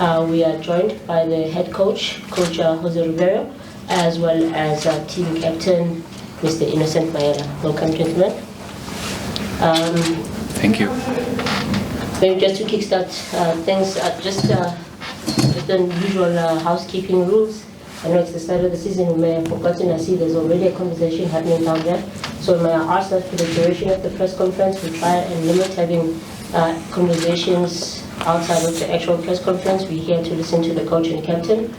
We are joined by the head coach, Coach Jose Riveiro, as well as team captain, Mr. Innocent Maela. Welcome, gentlemen. Thank you. Maybe just to kickstart things, just the usual housekeeping rules. I know it's the start of the season, we may have forgotten. I see there's already a conversation happening down there. So may I ask that for the duration of the press conference, we try and limit having conversations outside of the actual press conference. We're here to listen to the coach and captain.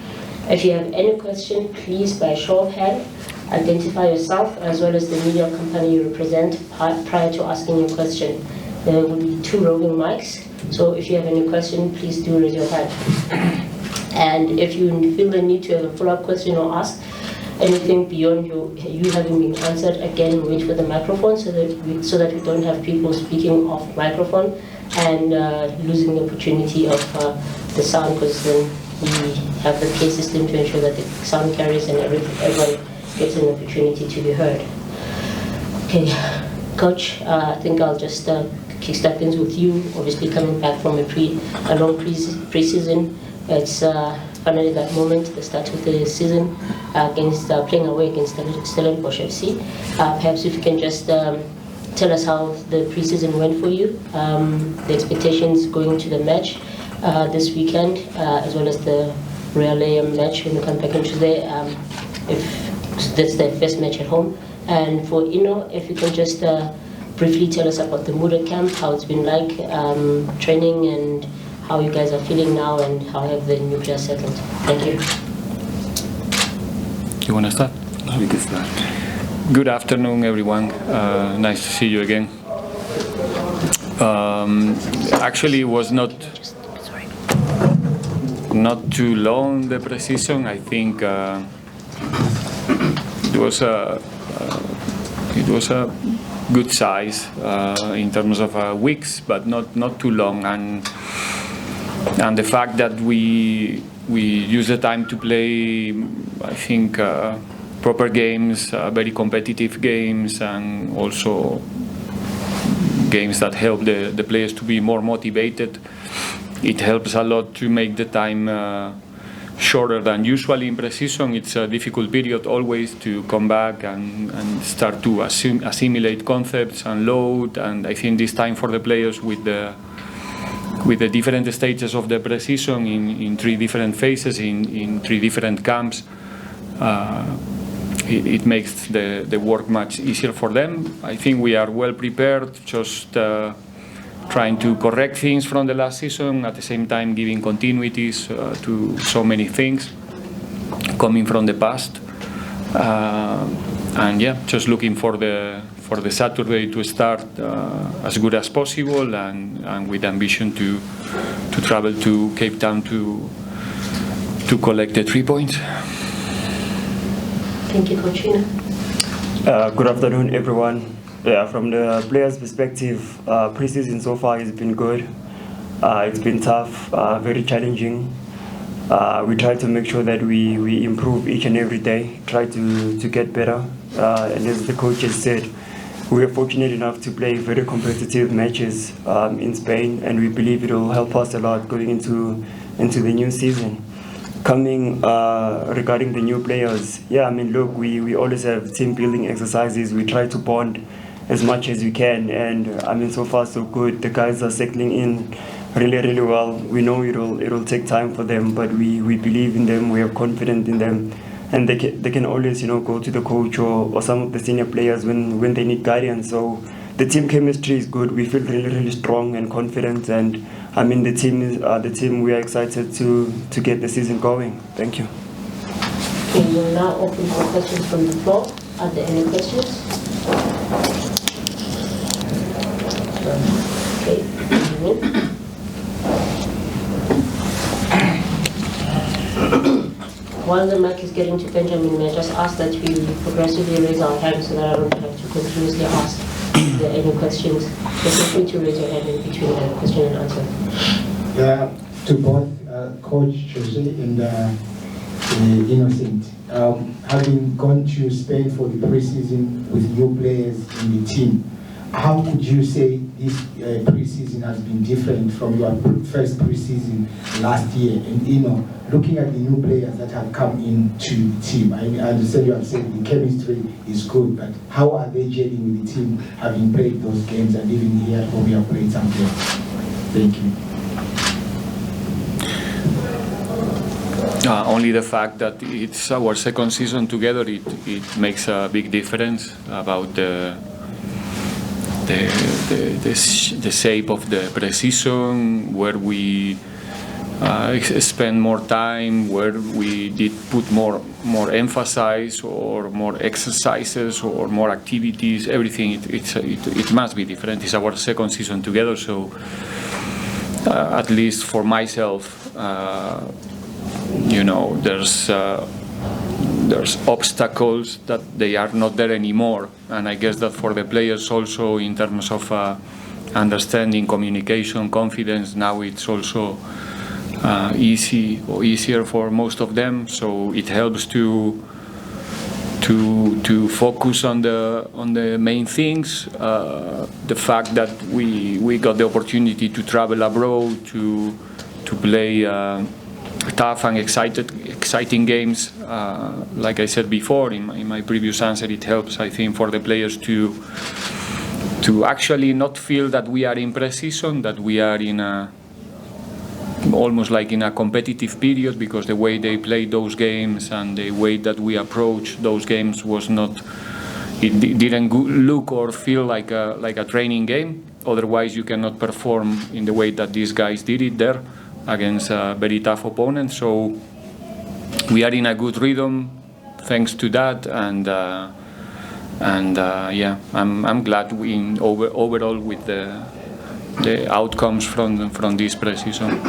If you have any question, please, by show of hand, identify yourself as well as the media company you represent prior to asking your question. There will be 2 roving mics, so if you have any question, please do raise your hand. And if you feel the need to have a follow-up question or ask anything beyond you having been answered, again, wait for the microphone so that we don't have people speaking off microphone and losing the opportunity of the sound, because then we have the PA system to ensure that the sound carries and everyone gets an opportunity to be heard. Okay, Coach, I think I'll just kickstart things with you. Obviously, coming back from a long pre-season, it's finally that moment, the start of the season, against playing away against Stellenbosch FC. Perhaps if you can just tell us how the pre-season went for you, the expectations going into the match this weekend, as well as the Real AM match when you come back on Tuesday, if that's the first match at home. And for Ino, if you can just briefly tell us about the mood at camp, how it's been like, training, and how you guys are feeling now, and how have the new players settled. Thank you. You want to start? We can start. Good afternoon, everyone. Nice to see you again. Actually, it was not too long, the pre-season. I think it was a good size in terms of weeks, but not too long. And the fact that we use the time to play, I think, proper games, very competitive games, and also games that help the players to be more motivated. It helps a lot to make the time shorter than usually in pre-season. It's a difficult period always to come back and start to assimilate concepts and load. And I think this time for the players with the different stages of the pre-season in 3 different phases, in 3 different camps, it makes the work much easier for them. I think we are well prepared, just trying to correct things from the last season, at the same time giving continuities to so many things coming from the past. And yeah, just looking for the Saturday to start as good as possible, and with ambition to travel to Cape Town to collect the 3 points. Thank you, Coach. Good afternoon, everyone. Yeah, from the players' perspective, pre-season so far has been good. It's been tough, very challenging. We try to make sure that we improve each and every day, try to get better. And as the coach has said, we are fortunate enough to play very competitive matches in Spain, and we believe it will help us a lot going into the new season. Coming regarding the new players, yeah, I mean, look, we always have team building exercises. We try to bond as much as we can, and I mean, so far so good. The guys are settling in really well. We know it'll take time for them, but we believe in them. We are confident in them, and they can always go to the coach or some of the senior players when they need guidance. So the team chemistry is good. We feel really strong and confident, and I mean, the team we are excited to get the season going. Thank you. Okay, we'll now open for questions from the floor. Are there any questions? Okay. While the mic is getting to Benjamin, may I just ask that we progressively raise our hands so that I don't have to continuously ask if there are any questions. Just feel free to raise your hand in between the question and answer. Yeah, to both Coach Jose and Innocent. Having gone to Spain for the pre-season with new players in the team, how could you say this pre-season has been different from your first pre-season last year? And looking at the new players that have come into the team, I understand you have said the chemistry is good, but how are they gelling with the team, having played those games, and even here at home you have played some games? Thank you. Only the fact that it's our second season together, it makes a big difference about the shape of the pre-season, where we spend more time, where we did put more emphasis or more exercises or more activities. Everything it must be different. It's our second season together, so at least for myself, there's obstacles that they are not there anymore, and I guess that for the players also, in terms of understanding, communication, confidence, now it's also easier for most of them. So it helps to focus on the main things. The fact that we got the opportunity to travel abroad, to play tough and exciting games. Like I said before in my previous answer, it helps, I think, for the players to actually not feel that we are in pre-season, that we are in almost like in a competitive period, because the way they played those games and the way that we approach those games was not, it didn't look or feel like a training game. Otherwise you cannot perform in the way that these guys did it there against a very tough opponent. So we are in a good rhythm thanks to that, and yeah, I'm glad we overall with the outcomes from this pre-season.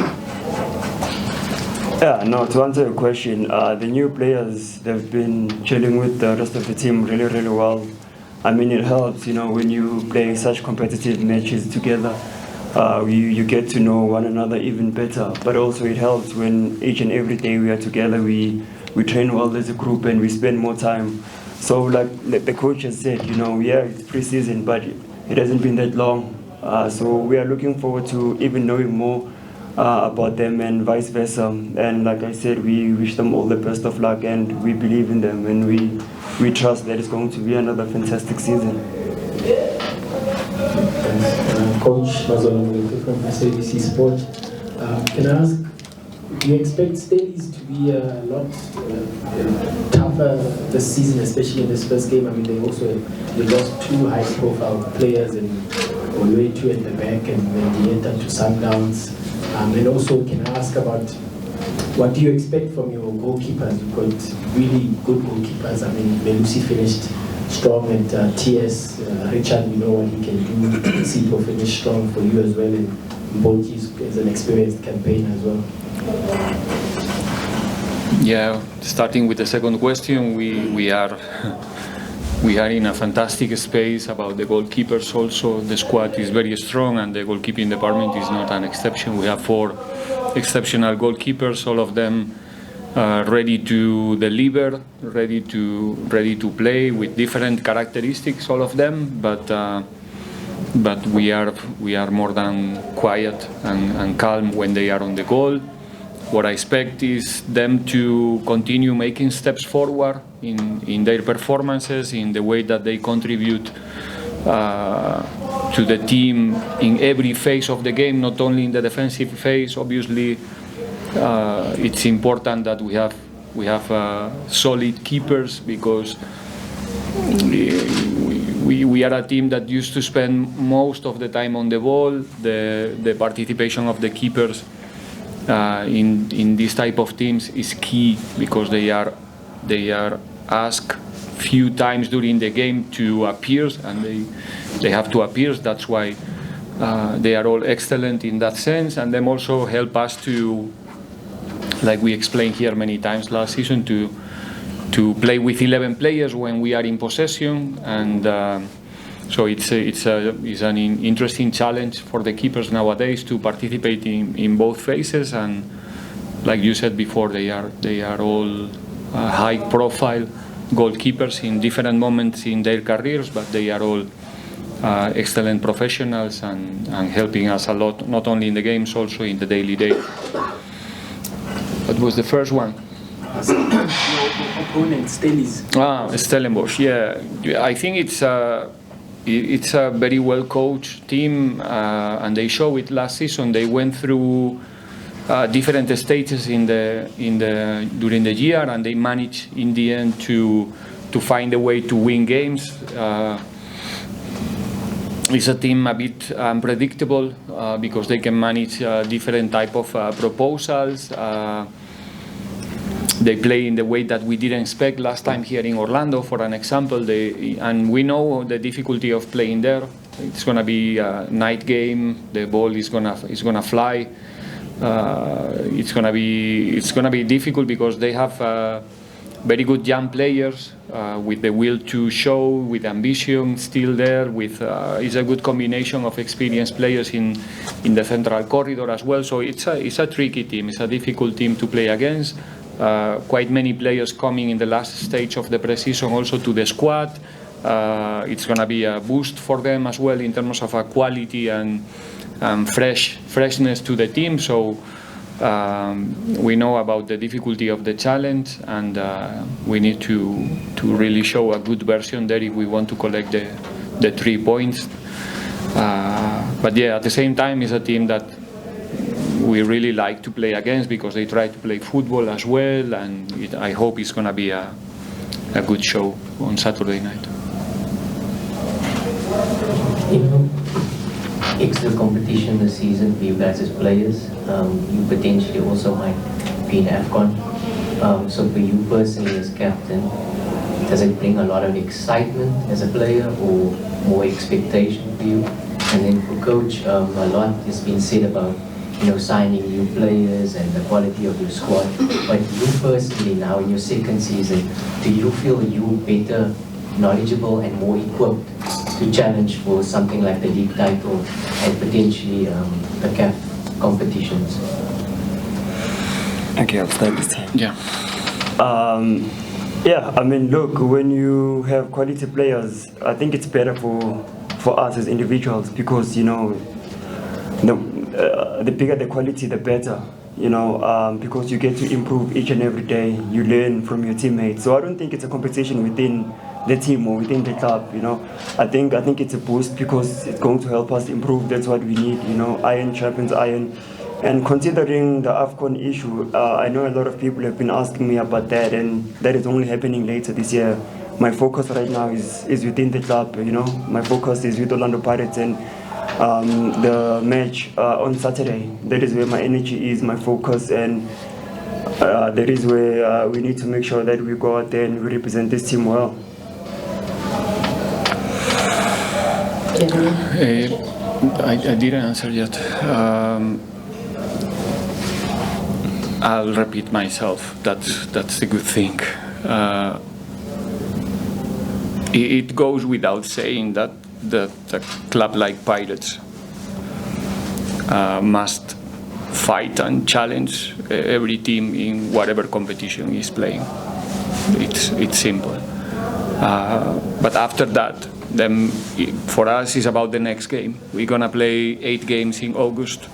Yeah, no, to answer your question, the new players, they've been chilling with the rest of the team really, really well. I mean, it helps, when you play such competitive matches together. You get to know one another even better, but also it helps when each and every day we are together, we train well as a group and we spend more time. So like the coach has said, yeah, it's pre-season, but it hasn't been that long. So we are looking forward to even knowing more about them and vice versa. And like I said, we wish them all the best of luck, and we believe in them, and we trust that it's going to be another fantastic season. Coach Mazola from SABC Sport. Can I ask, do you expect Stellies to be a lot tougher this season, especially in this first game? I mean, they lost two high-profile players, and Riveiro at the back, and then they entered to Sundowns. And also, can I ask about what do you expect from your goalkeepers? You've got really good goalkeepers. I mean, Melusi finished strong at TS. Richard, we know what he can do. Sito finished strong for you as well, and Bonki is an experienced campaign as well. Yeah, starting with the second question, we are in a fantastic space about the goalkeepers also. The squad is very strong, and the goalkeeping department is not an exception. We have 4 exceptional goalkeepers, all of them ready to deliver, ready to play with different characteristics, all of them. But we are more than quiet and calm when they are on the goal. What I expect is them to continue making steps forward in their performances, in the way that they contribute to the team in every phase of the game, not only in the defensive phase. Obviously, it's important that we have solid keepers, because we are a team that used to spend most of the time on the ball. The participation of the keepers in this type of teams is key, because they are asked few times during the game to appear, and they have to appear. That's why they are all excellent in that sense, and them also help us to, like we explained here many times last season, to play with 11 players when we are in possession, and so it's an interesting challenge for the keepers nowadays to participate in both phases. And like you said before, they are all high-profile goalkeepers in different moments in their careers, but they are all excellent professionals and helping us a lot, not only in the games, also in the daily day. What was the first one? Your opponent, Stellenbosch. Yeah, I think it's a very well coached team, and they showed it last season. They went through different stages during the year, and they managed in the end to find a way to win games. It's a team a bit unpredictable because they can manage different type of proposals. They play in the way that we didn't expect last time here in Orlando, for an example. And we know the difficulty of playing there. It's going to be a night game. The ball is gonna fly. It's gonna be difficult because they have very good young players with the will to show, with ambition still there. It's a good combination of experienced players in the central corridor as well. So it's a tricky team. It's a difficult team to play against. Quite many players coming in the last stage of the pre-season also to the squad. It's going to be a boost for them as well in terms of quality and freshness to the team. So we know about the difficulty of the challenge, and we need to really show a good version there if we want to collect the 3 points. But yeah, at the same time, it's a team that we really like to play against because they try to play football as well, and I hope it's going to be a good show on Saturday night. Extra competition this season for you guys as players. You potentially also might be in AFCON. So for you personally as captain, does it bring a lot of excitement as a player or more expectation for you? And then for coach, a lot has been said about signing new players and the quality of your squad. But you personally now in your second season, do you feel you better, knowledgeable and more equipped to challenge for something like the league title and potentially the CAF competitions? Okay, I'll start this time. Yeah. Yeah, I mean, look, when you have quality players, I think it's better for us as individuals because, the bigger the quality, the better, because you get to improve each and every day. You learn from your teammates. So I don't think it's a competition within the team or within the club, I think it's a boost because it's going to help us improve. That's what we need, iron sharpens iron. And considering the AFCON issue, I know a lot of people have been asking me about that, and that is only happening later this year. My focus right now is within the club, My focus is with Orlando Pirates and the match on Saturday. That is where my energy is, my focus, and that is where we need to make sure that we go out there and we represent this team well. I didn't answer yet. I'll repeat myself. That's a good thing. It goes without saying that the club like Pirates must fight and challenge every team in whatever competition is playing. It's simple. But after that, then for us it's about the next game. We're gonna play 8 games in August,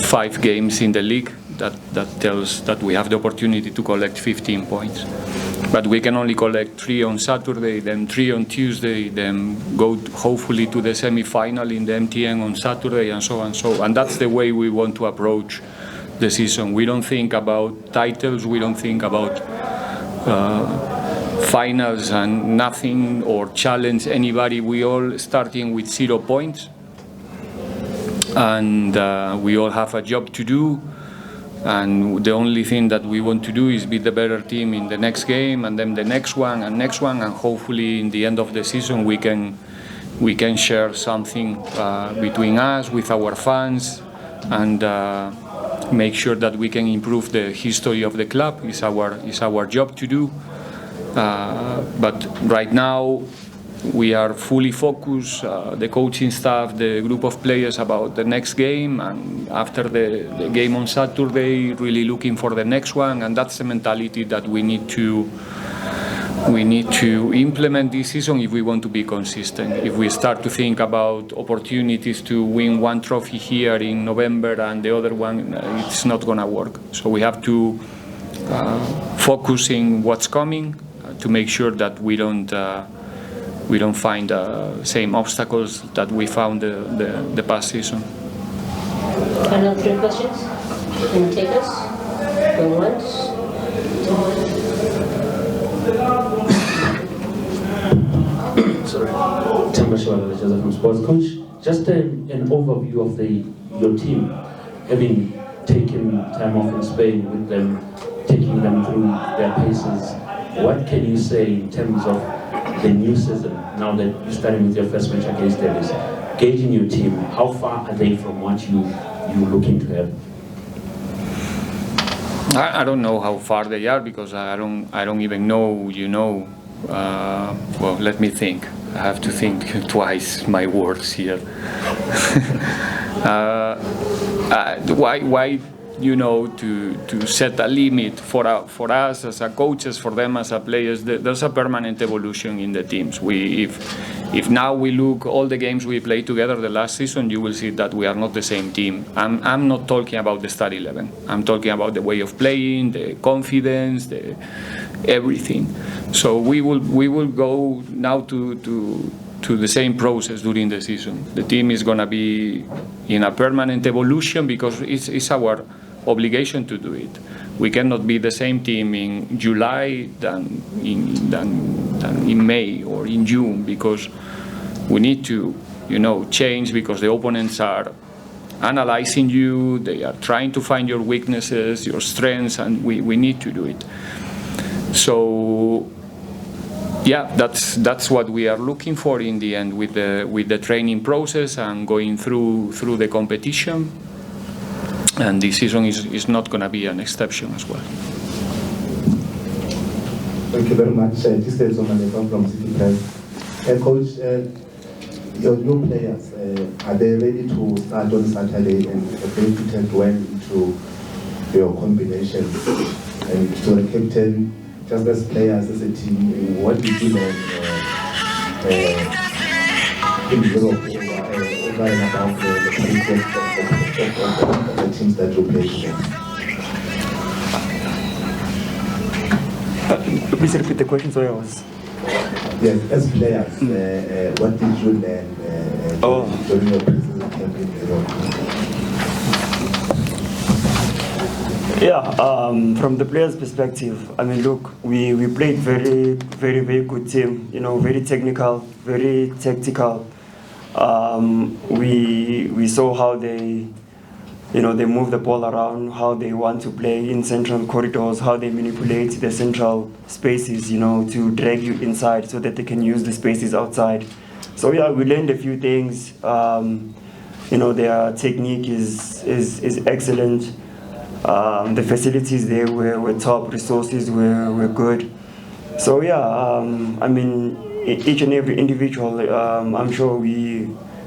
5 games in the league. That tells that we have the opportunity to collect 15 points. But we can only collect 3 on Saturday, then 3 on Tuesday, then go hopefully to the semi-final in the MTN on Saturday, and so on. And that's the way we want to approach the season. We don't think about titles, we don't think about finals and nothing, or challenge anybody. We all starting with 0 points, and we all have a job to do. And the only thing that we want to do is be the better team in the next game, and then the next one, and hopefully in the end of the season we can share something between us, with our fans, and make sure that we can improve the history of the club. It's our job to do. But right now we are fully focused, the coaching staff, the group of players, about the next game, and after the game on Saturday, really looking for the next one. And that's the mentality that we need to we need to implement this season if we want to be consistent. If we start to think about opportunities to win one trophy here in November and the other one, it's not going to work. So we have to focus in what's coming to make sure that we don't find the same obstacles that we found the past season. Final 3 questions. Can you take us? Going once. Sorry. Tambashwala Joseph from Sports. Coach, just an overview of your team, having taken time off in Spain with them, taking them through their paces. What can you say in terms of the new season, now that you're starting with your first match against Davis? Gauging your team, how far are they from what you're looking to have? I don't know how far they are because I don't even know, well, let me think. I have to think twice my words here. Why to set a limit for us as a coaches, for them as a players? There's a permanent evolution in the teams. If now we look all the games we played together the last season, you will see that we are not the same team. I'm not talking about the start 11. I'm talking about the way of playing, the confidence, everything. So we will go now to the same process during the season. The team is going to be in a permanent evolution because it's our obligation to do it. We cannot be the same team in July than in May or in June because we need to, change because the opponents are analyzing you, they are trying to find your weaknesses, your strengths, and we need to do it. So, yeah, that's what we are looking for in the end with the training process and going through the competition. And this season is not going to be an exception as well. Thank you very much. This is Omaneka from City Press. Coach, your new players, are they ready to start on Saturday and they fit well into your combination? And to the captain, just as players, as a team, what did you learn in Europe over and about the process of the teams that you play against? Please repeat the question. Sorry, I was. Yes, as players, what did you learn during your preseason camp in Europe? Yeah, from the players' perspective, I mean, look, we played very, very, very good team. Very technical, very tactical. We saw how they move the ball around, how they want to play in central corridors, how they manipulate the central spaces, to drag you inside so that they can use the spaces outside. So yeah, we learned a few things. Their technique is excellent. The facilities there were top, resources were good. So yeah, I mean, each and every individual, I'm sure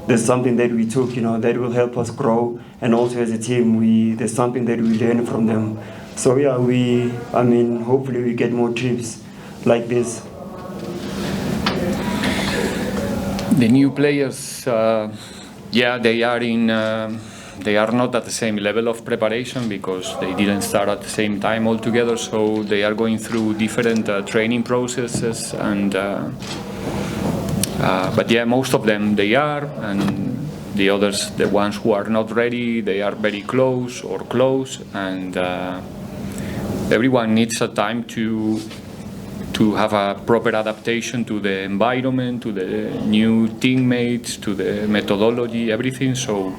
there's something that we took, that will help us grow, and also as a team, there's something that we learn from them. So yeah, hopefully we get more trips like this. The new players, they are not at the same level of preparation because they didn't start at the same time altogether. So they are going through different training processes and. But yeah, most of them they are, and the others, the ones who are not ready, they are very close, and everyone needs a time to have a proper adaptation to the environment, to the new teammates, to the methodology, everything. So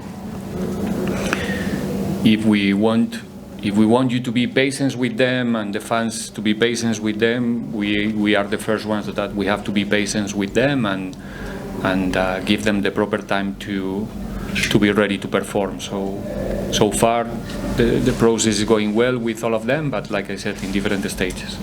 if we want you to be patient with them and the fans to be patient with them, we are the first ones that we have to be patient with them and give them the proper time to be ready to perform. So far the process is going well with all of them, but like I said, in different stages.